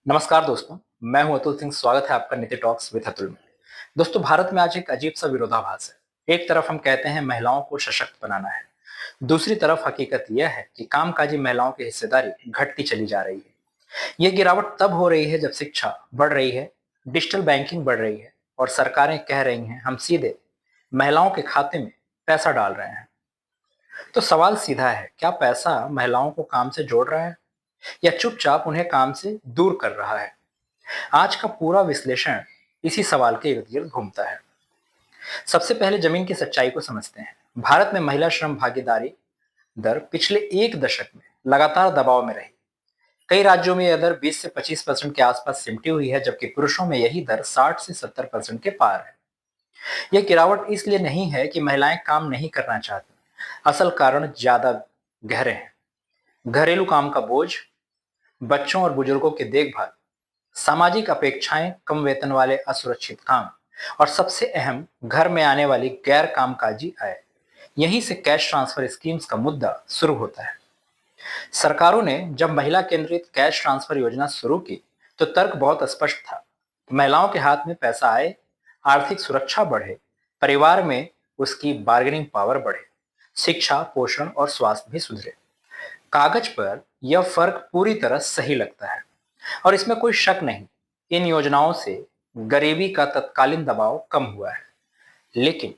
नमस्कार दोस्तों, मैं हूं अतुल सिंह। स्वागत है आपका नीति टॉक्स विद अतुल में। दोस्तों, भारत में आज एक अजीब सा विरोधाभास है। एक तरफ हम कहते हैं महिलाओं को सशक्त बनाना है, दूसरी तरफ हकीकत यह है कि कामकाजी महिलाओं की हिस्सेदारी घटती चली जा रही है। यह गिरावट तब हो रही है जब शिक्षा बढ़ रही है, डिजिटल बैंकिंग बढ़ रही है और सरकारें कह रही हैं हम सीधे महिलाओं के खाते में पैसा डाल रहे हैं। तो सवाल सीधा है, क्या पैसा महिलाओं को काम से जोड़ रहा है या चुपचाप उन्हें काम से दूर कर रहा है? आज का पूरा विश्लेषण इसी सवाल के इर्द गिर्द घूमता है। सबसे पहले जमीन की सच्चाई को समझते हैं। भारत में महिला श्रम भागीदारी दर पिछले एक दशक में लगातार दबाव में रही। कई राज्यों में यह दर 20 से 25% के आसपास सिमटी हुई है, जबकि पुरुषों में यही दर 60 से 70% के पार है। यह गिरावट इसलिए नहीं है कि महिलाएं काम नहीं करना चाहती। असल कारण ज्यादा गहरे हैं। घरेलू काम का बोझ, बच्चों और बुजुर्गों की देखभाल, सामाजिक अपेक्षाएं, कम वेतन वाले असुरक्षित काम और सबसे अहम, घर में आने वाली गैर कामकाजी आय। यहीं से कैश ट्रांसफर स्कीम्स का मुद्दा शुरू होता है। सरकारों ने जब महिला केंद्रित कैश ट्रांसफर योजना शुरू की तो तर्क बहुत स्पष्ट था। महिलाओं के हाथ में पैसा आए, आर्थिक सुरक्षा बढ़े, परिवार में उसकी बार्गेनिंग पावर बढ़े, शिक्षा, पोषण और स्वास्थ्य भी सुधरे। कागज पर यह फर्क पूरी तरह सही लगता है और इसमें कोई शक नहीं, इन योजनाओं से गरीबी का तत्कालीन दबाव कम हुआ है। लेकिन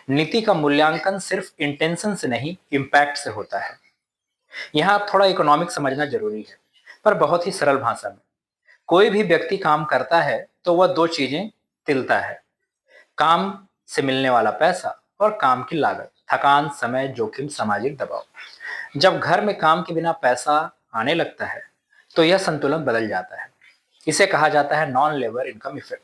नीति का मूल्यांकन सिर्फ इंटेंशन से नहीं, इम्पैक्ट से होता है। यहाँ आप थोड़ा इकोनॉमिक समझना जरूरी है, पर बहुत ही सरल भाषा में। कोई भी व्यक्ति काम करता है तो वह दो चीजें तिलता है: काम से मिलने वाला पैसा और काम की लागत, थकान, समय, जोखिम, सामाजिक दबाव। जब घर में काम के बिना पैसा आने लगता है तो यह संतुलन बदल जाता है। इसे कहा जाता है नॉन लेबर इनकम इफेक्ट।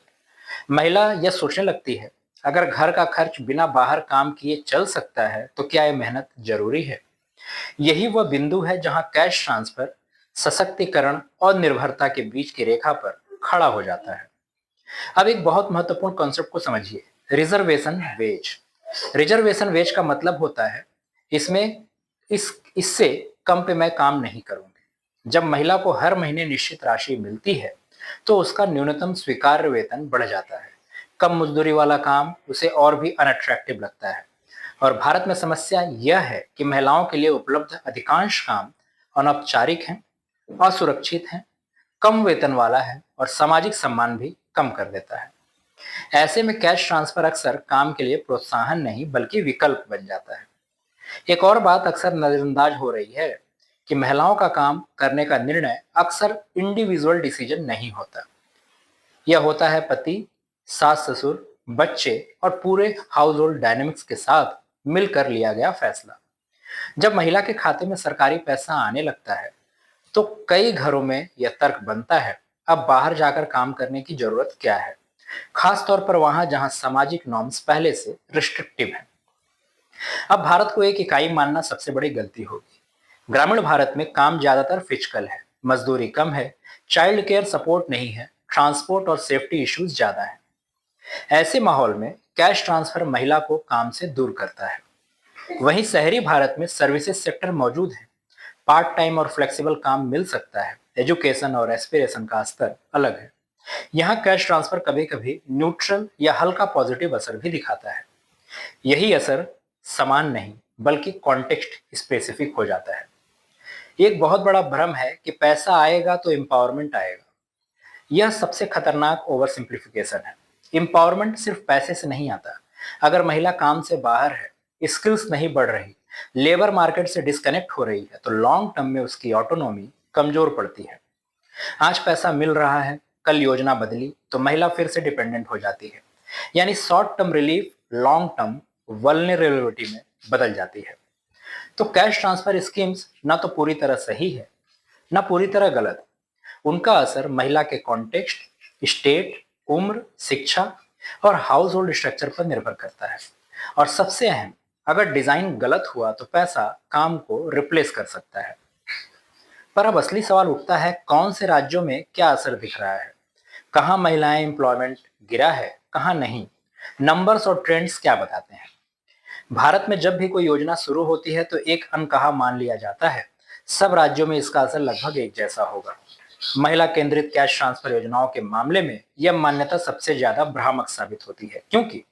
महिला यह सोचने लगती है, अगर घर का खर्च बिना बाहर काम किए चल सकता है तो क्या यह मेहनत जरूरी है? यही वह बिंदु है जहां कैश ट्रांसफर सशक्तिकरण और निर्भरता के बीच की रेखा पर खड़ा हो जाता है। अब एक बहुत महत्वपूर्ण कॉन्सेप्ट को समझिए, रिजर्वेशन वेज। रिजर्वेशन वेज का मतलब होता है, इसमें इससे कम पे मैं काम नहीं करूंगी। जब महिला को हर महीने निश्चित राशि मिलती है तो उसका न्यूनतम स्वीकार्य वेतन बढ़ जाता है। कम मजदूरी वाला काम उसे और भी अनअट्रैक्टिव लगता है। और भारत में समस्या यह है कि महिलाओं के लिए उपलब्ध अधिकांश काम अनौपचारिक हैं, असुरक्षित हैं, कम वेतन वाला है और सामाजिक सम्मान भी कम कर देता है। ऐसे में कैश ट्रांसफर अक्सर काम के लिए प्रोत्साहन नहीं बल्कि विकल्प बन जाता है। एक और बात अक्सर नजरअंदाज हो रही है कि महिलाओं का काम करने का निर्णय अक्सर इंडिविजुअल डिसीजन नहीं होता। यह होता है पति, सास, ससुर, बच्चे और पूरे हाउस होल्ड डायनेमिक्स के साथ मिलकर लिया गया फैसला। जब महिला के खाते में सरकारी पैसा आने लगता है तो कई घरों में यह तर्क बनता है, अब बाहर जाकर काम करने की जरूरत क्या है, खास तौर पर वहां जहां सामाजिक नॉर्म्स पहले से रिस्ट्रिक्टिव हैं। अब भारत को एक इकाई मानना सबसे बड़ी गलती होगी। ग्रामीण भारत में काम ज्यादातर फिजिकल है, मजदूरी कम है, चाइल्ड केयर सपोर्ट नहीं है, ट्रांसपोर्ट और सेफ्टी इश्यूज ज्यादा है। ऐसे माहौल में कैश ट्रांसफर महिला को काम से दूर करता है। वहीं शहरी भारत में सर्विसेज सेक्टर मौजूद है, पार्ट टाइम और फ्लेक्सिबल काम मिल सकता है, एजुकेशन और एस्पिरेशन का स्तर अलग है। यहाँ कैश ट्रांसफर कभी कभी न्यूट्रल या हल्का पॉजिटिव असर भी दिखाता है। यही असर समान नहीं बल्कि कॉन्टेक्स्ट स्पेसिफिक हो जाता है। एक बहुत बड़ा भ्रम है कि पैसा आएगा तो एम्पावरमेंट आएगा। यह सबसे खतरनाक ओवर सिंप्लीफिकेशन है। एम्पावरमेंट सिर्फ पैसे से नहीं आता। अगर महिला काम से बाहर है, स्किल्स नहीं बढ़ रही, लेबर मार्केट से डिस्कनेक्ट हो रही है तो लॉन्ग टर्म में उसकी ऑटोनॉमी कमजोर पड़ती है। आज पैसा मिल रहा है, कल योजना बदली तो महिला फिर से डिपेंडेंट हो जाती है। यानी short term relief long term vulnerability में बदल जाती है। तो कैश ट्रांसफर स्कीम्स ना तो पूरी तरह सही है, ना पूरी तरह गलत। उनका असर महिला के कॉन्टेक्स्ट, स्टेट, उम्र, शिक्षा और हाउस होल्ड स्ट्रक्चर पर निर्भर करता है। और सबसे अहम, अगर डिजाइन गलत हुआ तो पैसा काम को रिप्लेस कर सकता है। पर अब असली सवाल उठता है, कौन से राज्यों में क्या असर दिख रहा है, कहां महिलाएं एम्प्लॉयमेंट गिरा है, कहां नहीं। नंबर्स और ट्रेंड्स क्या बताते हैं? भारत में जब भी कोई योजना शुरू होती है तो एक अनकहा मान लिया जाता है, सब राज्यों में इसका असर लगभग एक जैसा होगा। महिला केंद्रित कैश ट्रांसफर योजनाओं के मामले में यह मान्यता सबसे ज्यादा भ्रामक साबित होती है, क्योंकि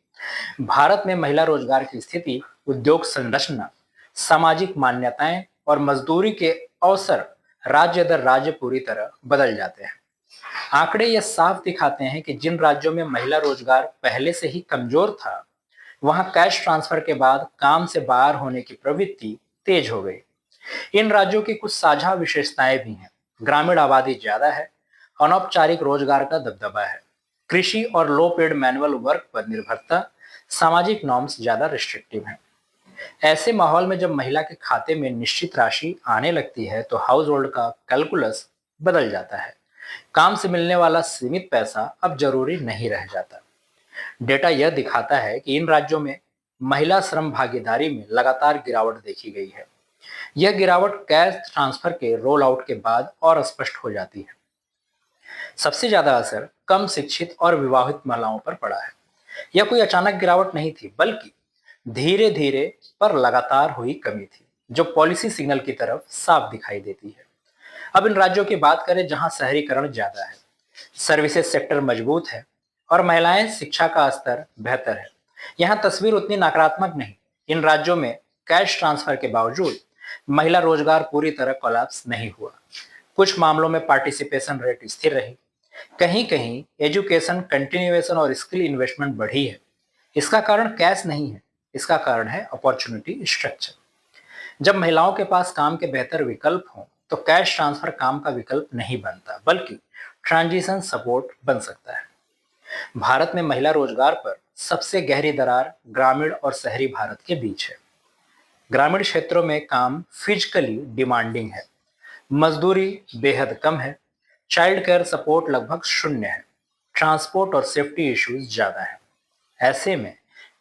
भारत में महिला रोजगार की स्थिति, उद्योग संरचना, सामाजिक मान्यताएं और मजदूरी के अवसर राज्य दर राज्य पूरी तरह बदल जाते हैं। आंकड़े यह साफ दिखाते हैं कि जिन राज्यों में महिला रोजगार पहले से ही कमजोर था, वहां कैश ट्रांसफर के बाद काम से बाहर होने की प्रवृत्ति तेज हो गई। इन राज्यों की कुछ साझा विशेषताएं भी हैं। ग्रामीण आबादी ज्यादा है, अनौपचारिक रोजगार का दबदबा है, कृषि और लो पेड मैनुअल वर्क पर निर्भरता, सामाजिक नॉर्म्स ज्यादा रिस्ट्रिक्टिव हैं। ऐसे माहौल में जब महिला के खाते में निश्चित राशि आने लगती है तो हाउस होल्ड का कैलकुलस बदल जाता है। काम से मिलने वाला सीमित पैसा अब जरूरी नहीं रह जाता। डेटा यह दिखाता है कि इन राज्यों में महिला श्रम भागीदारी में लगातार गिरावट देखी गई है। यह गिरावट कैश ट्रांसफर के रोल आउट के बाद और स्पष्ट हो जाती है। सबसे ज्यादा असर कम शिक्षित और विवाहित महिलाओं पर पड़ा है। यह कोई अचानक गिरावट नहीं थी, बल्कि धीरे धीरे पर लगातार हुई कमी थी, जो पॉलिसी सिग्नल की तरफ साफ दिखाई देती है। अब इन राज्यों की बात करें जहां शहरीकरण ज्यादा है, सर्विसेज सेक्टर मजबूत है और महिलाएं शिक्षा का स्तर बेहतर है, यहाँ तस्वीर उतनी नकारात्मक नहीं। इन राज्यों में कैश ट्रांसफर के बावजूद महिला रोजगार पूरी तरह कोलैप्स नहीं हुआ। कुछ मामलों में पार्टिसिपेशन रेट स्थिर रही, कहीं कहीं एजुकेशन कंटिन्यूएशन और स्किल इन्वेस्टमेंट बढ़ी है। इसका कारण कैश नहीं है, इसका कारण है अपॉर्चुनिटी स्ट्रक्चर। जब महिलाओं के पास काम के बेहतर विकल्प हों तो कैश ट्रांसफर काम का विकल्प नहीं बनता, बल्कि ट्रांजिशन सपोर्ट बन सकता है। भारत में महिला रोजगार पर सबसे गहरी दरार ग्रामीण और शहरी भारत के बीच है। ग्रामीण क्षेत्रों में काम फिजिकली डिमांडिंग है, मजदूरी बेहद कम है, चाइल्ड केयर सपोर्ट लगभग शून्य है, ट्रांसपोर्ट और सेफ्टी इश्यूज ज्यादा है। ऐसे में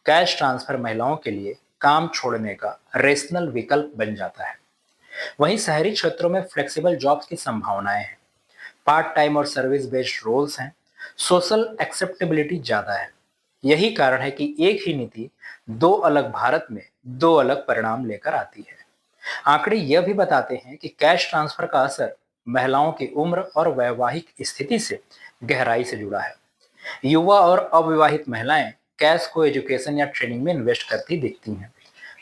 कैश ट्रांसफर महिलाओं के लिए काम छोड़ने का रेशनल विकल्प बन जाता है। वहीं शहरी क्षेत्रों में फ्लेक्सिबल जॉब्स की संभावनाएं हैं, पार्ट टाइम और सर्विस बेस्ड रोल्स हैं, सोशल एक्सेप्टेबिलिटी ज्यादा है। यही कारण है कि एक ही नीति दो अलग भारत में दो अलग परिणाम लेकर आती है। आंकड़े यह भी बताते हैं कि कैश ट्रांसफर का असर महिलाओं की उम्र और वैवाहिक स्थिति से गहराई से जुड़ा है। युवा और अविवाहित महिलाएं कैश को एजुकेशन या ट्रेनिंग में इन्वेस्ट करती दिखती हैं।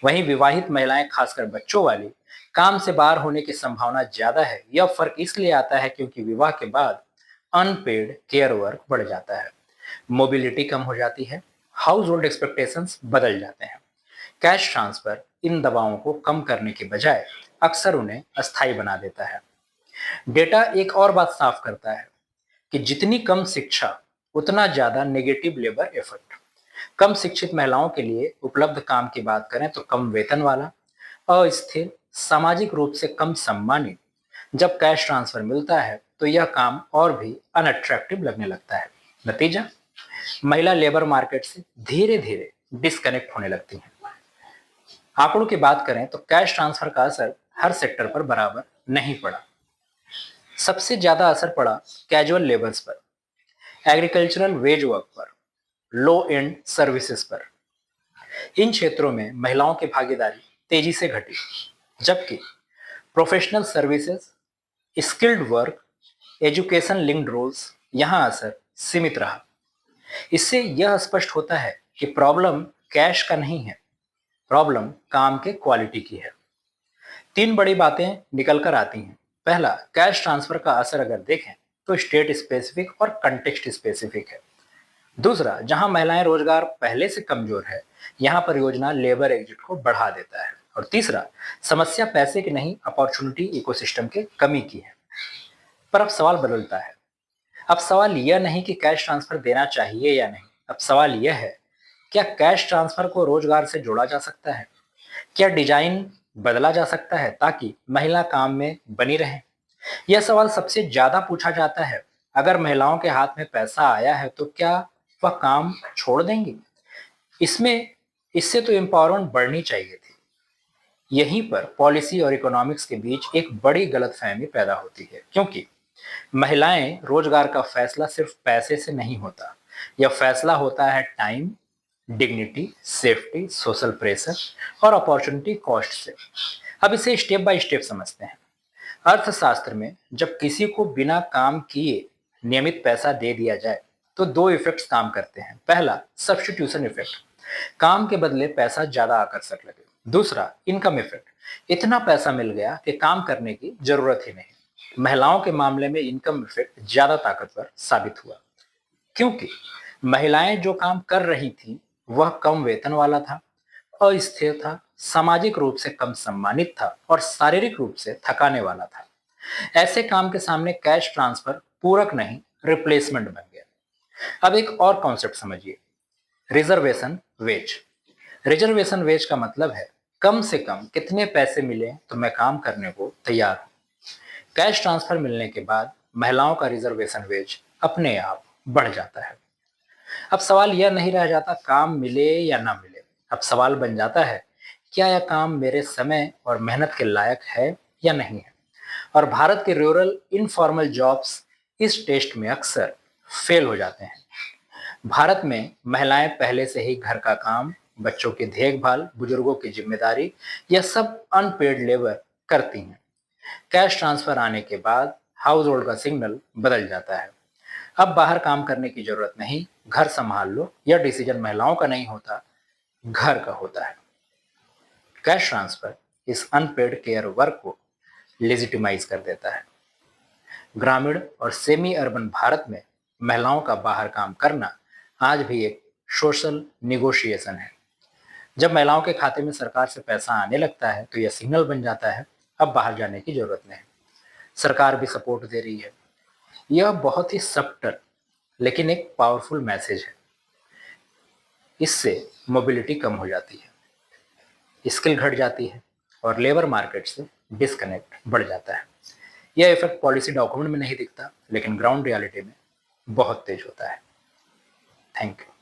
वहीं विवाहित महिलाएं, खासकर बच्चों वाली, काम से बाहर होने की संभावना ज्यादा है। यह फर्क इसलिए आता है क्योंकि विवाह के बाद अनपेड केयर वर्क बढ़ जाता है, मोबिलिटी कम हो जाती है, हाउस होल्ड एक्सपेक्टेशंस बदल जाते हैं। कैश ट्रांसफर इन दबावों को कम करने के बजाय अक्सर उन्हें अस्थायी बना देता है। डेटा एक और बात साफ करता है कि जितनी कम शिक्षा, उतना ज्यादा नेगेटिव लेबर एफर्ट। कम शिक्षित महिलाओं के लिए उपलब्ध काम की बात करें तो कम वेतन वाला, अस्थिर, सामाजिक रूप से कम सम्मानित। जब कैश ट्रांसफर मिलता है तो यह काम और भी अनअट्रैक्टिव लगने लगता है। नतीजा, महिला लेबर मार्केट से धीरे धीरे डिस्कनेक्ट होने लगती हैं। आंकड़ों की बात करें तो कैश ट्रांसफर का असर हर सेक्टर पर बराबर नहीं पड़ा। सबसे ज्यादा असर पड़ा कैजुअल लेबर्स पर, एग्रीकल्चरल वेज वर्क पर, लो एंड सर्विसेज पर। इन क्षेत्रों में महिलाओं की भागीदारी तेजी से घटी, जबकि professional services, skilled work, education linked roles, यहां असर सीमित रहा। इससे यह स्पष्ट होता है कि प्रॉब्लम कैश का नहीं है, प्रॉब्लम काम के क्वालिटी की है। तीन बड़ी बातें निकल कर आती हैं। पहला, कैश ट्रांसफर का असर अगर देखें तो स्टेट स्पेसिफिक और कंटेक्स्ट स्पेसिफिक है। दूसरा, जहां महिलाएं रोजगार पहले से कमजोर है, यहां पर योजना लेबर एग्जिट को बढ़ा देता है। और तीसरा, समस्या पैसे की नहीं, अपॉर्चुनिटी इकोसिस्टम के कमी की है। पर अब सवाल बदलता है। अब सवाल यह नहीं कि कैश ट्रांसफर देना चाहिए या नहीं, अब सवाल यह है, क्या कैश ट्रांसफर को रोजगार से जोड़ा जा सकता है? क्या डिजाइन बदला जा सकता है ताकि महिला काम में बनी रहे? यह सवाल सबसे ज्यादा पूछा जाता है। अगर महिलाओं के हाथ में पैसा आया है तो क्या वह काम छोड़ देंगी? इसमें इससे तो एम्पावरमेंट बढ़नी चाहिए थी। यहीं पर पॉलिसी और इकोनॉमिक्स के बीच एक बड़ी गलतफहमी पैदा होती है, क्योंकि महिलाएं रोजगार का फैसला सिर्फ पैसे से नहीं होता। यह फैसला होता है time, dignity, safety, social pressure और अपॉर्चुनिटी कॉस्ट से। अब इसे स्टेप बाय स्टेप समझते हैं। अर्थशास्त्र में जब किसी को बिना काम किए नियमित पैसा दे दिया जाए तो दो इफेक्ट्स काम करते हैं। पहला, सब्स्टिट्यूशन इफेक्ट, काम के बदले पैसा ज्यादा आकर्षक लगे। दूसरा, इनकम इफेक्ट, इतना पैसा मिल गया कि काम करने की जरूरत ही नहीं। महिलाओं के मामले में इनकम इफेक्ट ज्यादा ताकतवर साबित हुआ, क्योंकि महिलाएं जो काम कर रही थीं वह कम वेतन वाला था, अस्थिर था, सामाजिक रूप से कम सम्मानित था और शारीरिक रूप से थकाने वाला था। ऐसे काम के सामने कैश ट्रांसफर पूरक नहीं, रिप्लेसमेंट बन गया। अब एक और कॉन्सेप्ट समझिए, रिजर्वेशन वेज। रिजर्वेशन वेज का मतलब है कम से कम कितने पैसे मिले तो मैं काम करने को तैयार हूं। कैश ट्रांसफर मिलने के बाद महिलाओं का रिजर्वेशन वेज अपने आप बढ़ जाता है। अब सवाल यह नहीं रह जाता काम मिले या ना मिले, अब सवाल बन जाता है क्या यह काम मेरे समय और मेहनत के लायक है या नहीं है। और भारत के रूरल इनफॉर्मल जॉब्स इस टेस्ट में अक्सर फेल हो जाते हैं। भारत में महिलाएं पहले से ही घर का काम, बच्चों की देखभाल, बुजुर्गों की जिम्मेदारी, यह सब अनपेड लेबर करती हैं। कैश ट्रांसफर आने के बाद हाउस होल्ड का सिग्नल बदल जाता है। अब बाहर काम करने की जरूरत नहीं, घर संभाल लो, यह डिसीजन महिलाओं का नहीं होता, घर का होता है। कैश ट्रांसफर इस अनपेड केयर वर्क को लेजिटिमाइज कर देता है। ग्रामीण और सेमी अर्बन भारत में महिलाओं का बाहर काम करना आज भी एक सोशल निगोशिएशन है। जब महिलाओं के खाते में सरकार से पैसा आने लगता है तो यह सिग्नल बन जाता है अब बाहर जाने की जरूरत नहीं, सरकार भी सपोर्ट दे रही है। यह बहुत ही सब्टल लेकिन एक पावरफुल मैसेज है। इससे मोबिलिटी कम हो जाती है, स्किल घट जाती है और लेबर मार्केट से डिस्कनेक्ट बढ़ जाता है। यह इफेक्ट पॉलिसी डॉक्यूमेंट में नहीं दिखता लेकिन ग्राउंड रियलिटी में बहुत तेज होता है। Thank you.